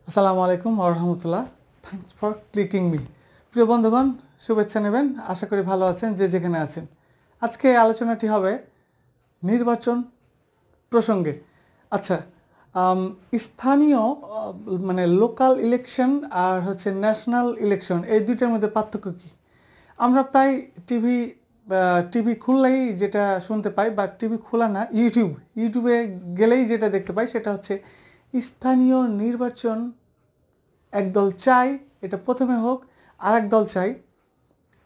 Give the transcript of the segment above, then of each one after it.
আসসালামু আলাইকুম ওয়া রাহমাতুল্লাহ। Thanks for clicking me. প্রিয় বন্ধুগণ, শুভেচ্ছা নেবেন। আশা করি ভালো আছেন যে যেখানে আছেন। আজকে আলোচনাটি হবে নির্বাচন প্রসঙ্গে। আচ্ছা, স্থানীয় মানে লোকাল ইলেকশন আর হচ্ছে ন্যাশনাল ইলেকশন, এই দুইটার মধ্যে পার্থক্য কী? আমরা প্রায় টিভি খুললেই যেটা শুনতে পাই, বা টিভি খোলা না, ইউটিউবে গেলেই যেটা দেখতে পাই সেটা হচ্ছে স্থানীয় নির্বাচন একদল চাই এটা প্রথমে হোক, আর এক দল চাই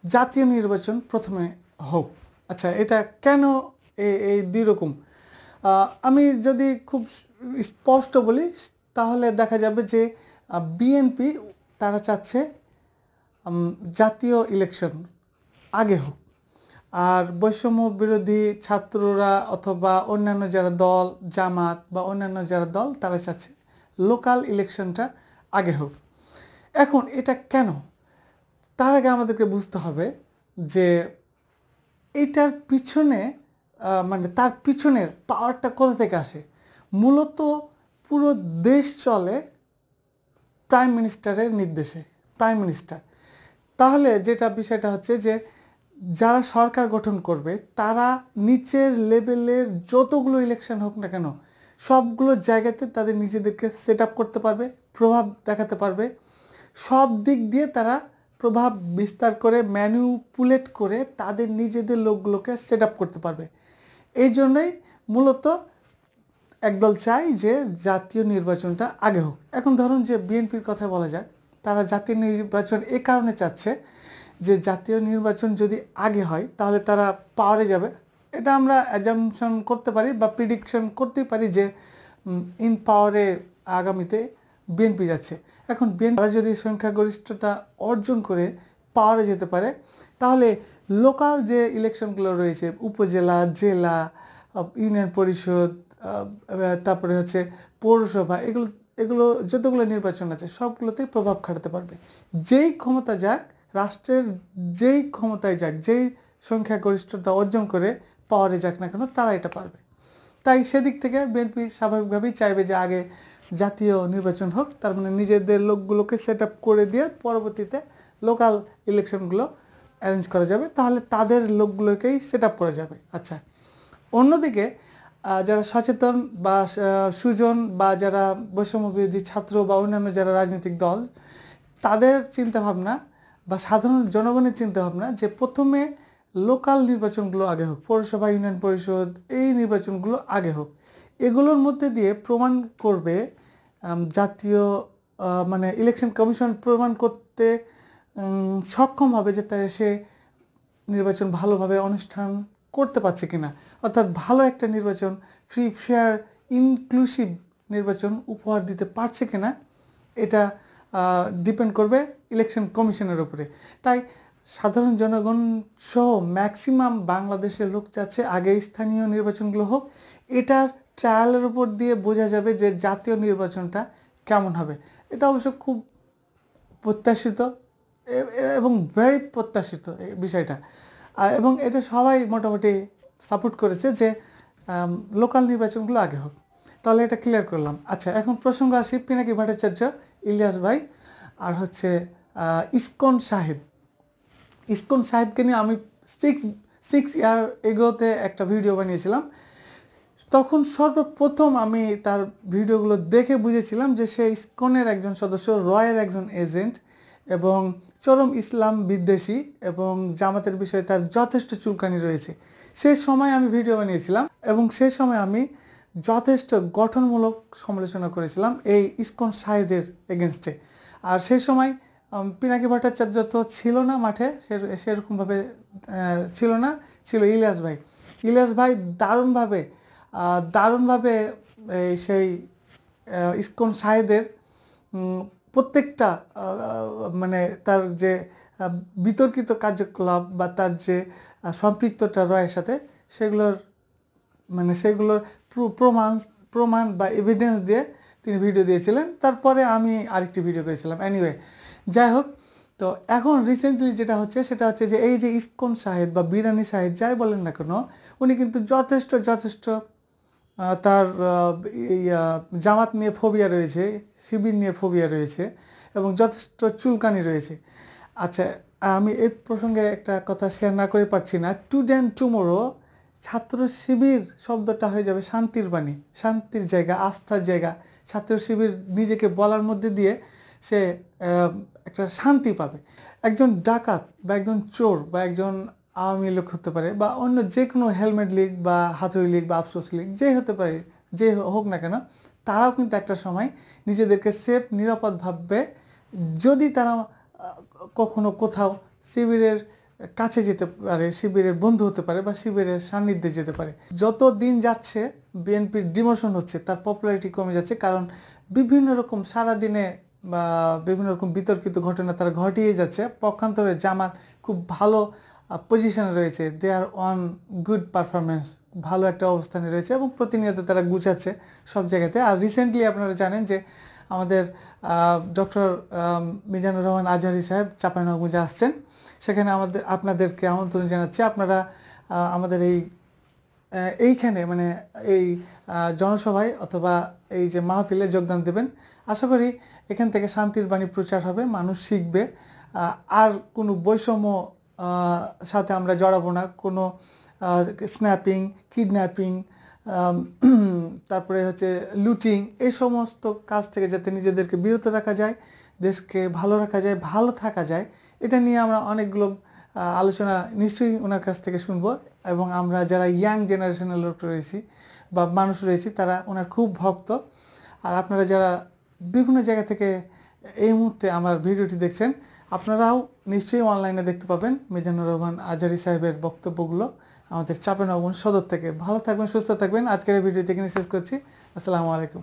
জাতীয় নির্বাচন প্রথমে হোক। আচ্ছা, এটা কেন এই দুই রকম? আমি যদি খুব স্পষ্ট বলি তাহলে দেখা যাবে যে বিএনপি তারা চাচ্ছে জাতীয় ইলেকশন আগে হোক, আর বৈষম্য বিরোধী ছাত্ররা অথবা অন্যান্য যারা দল, জামাত বা অন্যান্য যারা দল, তারা চাচ্ছে লোকাল ইলেকশনটা আগে হোক। এখন এটা কেন, তার আগে আমাদেরকে বুঝতে হবে যে এইটার পিছনে মানে তার পিছনের পাওয়ারটা কোথা থেকে আসে। মূলত পুরো দেশ চলে প্রাইম মিনিস্টারের নির্দেশে। প্রাইম মিনিস্টার, তাহলে যেটা বিষয়টা হচ্ছে যে যারা সরকার গঠন করবে তারা নিচের লেভেলের যতগুলো ইলেকশন হোক না কেন সবগুলো জায়গাতে তাদের নিজেদেরকে সেট আপ করতে পারবে, প্রভাব দেখাতে পারবে, সব দিক দিয়ে তারা প্রভাব বিস্তার করে ম্যানিপুলেট করে তাদের নিজেদের লোকগুলোকে সেট আপ করতে পারবে। এই জন্যই মূলত একদল চায় যে জাতীয় নির্বাচনটা আগে হোক। এখন ধরুন যে বিএনপির কথা বলা যায়, তারা জাতীয় নির্বাচন এ কারণে চাচ্ছে যে জাতীয় নির্বাচন যদি আগে হয় তাহলে তারা পাওয়ারে যাবে। এটা আমরা অ্যাজাম্পশন করতে পারি বা প্রিডিকশন করতেই পারি যে ইন পাওয়ারে আগামীতে বিএনপি যাচ্ছে। এখন বিএনপি যদি সংখ্যাগরিষ্ঠতা অর্জন করে পাওয়ারে যেতে পারে, তাহলে লোকাল যে ইলেকশনগুলো রয়েছে, উপজেলা, জেলা, ইউনিয়ন পরিষদ, তারপরে হচ্ছে পৌরসভা, এগুলো যতগুলো নির্বাচন আছে সবগুলোতেই প্রভাব খাটাতে পারবে। যেই ক্ষমতা যাক, রাষ্ট্রের যেই ক্ষমতায় যাক, যেই সংখ্যাগরিষ্ঠতা অর্জন করে পাওয়ারে যাক না কেন, তারা এটা পারবে। তাই সেদিক থেকে বিএনপি স্বাভাবিকভাবেই চাইবে যে আগে জাতীয় নির্বাচন হোক, তার মানে নিজেদের লোকগুলোকে সেট আপ করে দিয়ে পরবর্তীতে লোকাল ইলেকশনগুলো অ্যারেঞ্জ করা যাবে, তাহলে তাদের লোকগুলোকেই সেট আপ করা যাবে। আচ্ছা, অন্যদিকে যারা সচেতন বা সুজন বা যারা বৈষম্য বিরোধী ছাত্র বা অন্যান্য যারা রাজনৈতিক দল, তাদের চিন্তাভাবনা বা সাধারণ জনগণের চিন্তাভাবনা যে প্রথমে লোকাল নির্বাচনগুলো আগে হোক, পৌরসভা, ইউনিয়ন পরিষদ, এই নির্বাচনগুলো আগে হোক। এগুলোর মধ্যে দিয়ে প্রমাণ করবে জাতীয় মানে ইলেকশন কমিশন প্রমাণ করতে সক্ষম হবে যে সে নির্বাচন ভালোভাবে অনুষ্ঠান করতে পারছে কিনা, অর্থাৎ ভালো একটা নির্বাচন, ফ্রি, ফেয়ার, ইনক্লুসিভ নির্বাচন উপহার দিতে পারছে কিনা, এটা ডিপেন্ড করবে ইলেকশন কমিশনের উপরে। তাই সাধারণ জনগণ সহ ম্যাক্সিমাম বাংলাদেশের লোক চাচ্ছে আগে স্থানীয় নির্বাচনগুলো হোক। এটার ট্রায়ালের উপর দিয়ে বোঝা যাবে যে জাতীয় নির্বাচনটা কেমন হবে। এটা অবশ্য খুব প্রত্যাশিত এবং ভেরি প্রত্যাশিত এই বিষয়টা, এবং এটা সবাই মোটামুটি সাপোর্ট করেছে যে লোকাল নির্বাচনগুলো আগে হোক। তাহলে এটা ক্লিয়ার করলাম। আচ্ছা, এখন প্রসঙ্গ আসি পিনাকি ভট্টাচার্য, ইলিয়াস ভাই, আর হচ্ছে ইসকন সাহেব। ইসকন সাহেবকে নিয়ে আমি সিক্স ইয়ার এগোতে একটা ভিডিও বানিয়েছিলাম। তখন সর্বপ্রথম আমি তার ভিডিওগুলো দেখে বুঝেছিলাম যে সে ইসকনের একজন সদস্য, রয়ের একজন এজেন্ট, এবং চরম ইসলাম বিদ্বেষী, এবং জামাতের বিষয়ে তার যথেষ্ট চুলকানি রয়েছে। সেই সময় আমি ভিডিও বানিয়েছিলাম এবং সেই সময় আমি যথেষ্ট গঠনমূলক সমালোচনা করেছিলাম এই ইসকন সাহেদের এগেনস্টে। আর সেই সময় পিনাকি ভট্টাচার্য তো ছিল না মাঠে, সেরকমভাবে ছিল না, ছিল ইলিয়াস ভাই। ইলিয়াস ভাই দারুণভাবে সেই ইসকন সাহেদের প্রত্যেকটা মানে তার যে বিতর্কিত কার্যকলাপ বা তার যে সম্পৃক্ততা রয়ের সাথে, সেগুলোর প্রমাণ বা এভিডেন্স দিয়ে তিনি ভিডিও দিয়েছিলেন। তারপরে আমি আরেকটি ভিডিও করেছিলাম। এনিওয়ে, যাই হোক, তো এখন রিসেন্টলি যেটা হচ্ছে সেটা হচ্ছে যে এই যে ইসকন সাহেদ বা বিরানি সাহেদ যাই বলেন না কেন, উনি কিন্তু যথেষ্ট তার এই জামাত নিয়ে ফোবিয়া রয়েছে, শিবির নিয়ে ফোবিয়া রয়েছে এবং যথেষ্ট চুলকানি রয়েছে। আচ্ছা, আমি এই প্রসঙ্গে একটা কথা শেয়ার না করে পারছি না। টুডে অ্যান্ড টুমোরো ছাত্র শিবির শব্দটা হয়ে যাবে শান্তির বাণী, শান্তির জায়গা, আস্থার জায়গা। ছাত্র শিবির নিজেকে বলার মধ্যে দিয়ে সে একটা শান্তি পাবে। একজন ডাকাত বা একজন চোর বা একজন আওয়ামী লীগ হতে পারে বা অন্য যে কোনো হেলমেট লীগ বা হাতুড়ি লীগ বা আফসোস লীগ যে হতে পারে, যে হোক না কেন, তারাও কিন্তু একটা সময় নিজেদেরকে সেফ নিরাপদ ভাববে যদি তারা কখনো কোথাও শিবিরের কাছে যেতে পারে, শিবিরের বন্ধু হতে পারে বা শিবিরের সান্নিধ্যে যেতে পারে। যত দিন যাচ্ছে বিএনপির ডিমোশন হচ্ছে, তার পপুলারিটি কমে যাচ্ছে, কারণ বিভিন্ন রকম সারাদিনে বা বিভিন্ন রকম বিতর্কিত ঘটনা তারা ঘটিয়ে যাচ্ছে। পক্ষান্তরে জামাত খুব ভালো পজিশনে রয়েছে, দে আর অন গুড পারফরমেন্স, ভালো একটা অবস্থানে রয়েছে এবং প্রতিনিয়ত তারা গুছাচ্ছে সব জায়গাতে। আর রিসেন্টলি আপনারা জানেন যে আমাদের ডক্টর মিজানুর রহমান আজহারী সাহেব চাঁপাইনবাবগঞ্জে আসছেন, সেখানে আপনাদেরকে আমন্ত্রণ জানাচ্ছি। আপনারা আমাদের এইখানে মানে এই জনসভায় অথবা এই যে মাহফিলে যোগদান দেবেন। আশা করি এখান থেকে শান্তির বাণী প্রচার হবে, মানুষ শিখবে, আর কোনো বৈষম্য সাথে আমরা জড়াবো না, কোনো স্ন্যাপিং, কিডন্যাপিং, তারপরে হচ্ছে লুটিং, এই সমস্ত কাজ থেকে যাতে নিজেদেরকে বিরত রাখা যায়, দেশকে ভালো রাখা যায়, ভালো থাকা যায়, এটা নিয়ে আমরা অনেকগুলো আলোচনা নিশ্চয়ই ওনার কাছ থেকে শুনবো। এবং আমরা যারা ইয়াং জেনারেশনের লোক রয়েছি বা মানুষ রয়েছি তারা ওনার খুব ভক্ত। আর আপনারা যারা বিভিন্ন জায়গা থেকে এই মুহূর্তে আমার ভিডিওটি দেখছেন, আপনারাও নিশ্চয়ই অনলাইনে দেখতে পাবেন মিজানুর রহমান আজহারী সাহেবের বক্তব্যগুলো আমাদের চাঁপাইনবাবগঞ্জ সদর থেকে। ভালো থাকবেন, সুস্থ থাকবেন। আজকের এই ভিডিওটি এখানে শেষ করছি। আসসালামু আলাইকুম।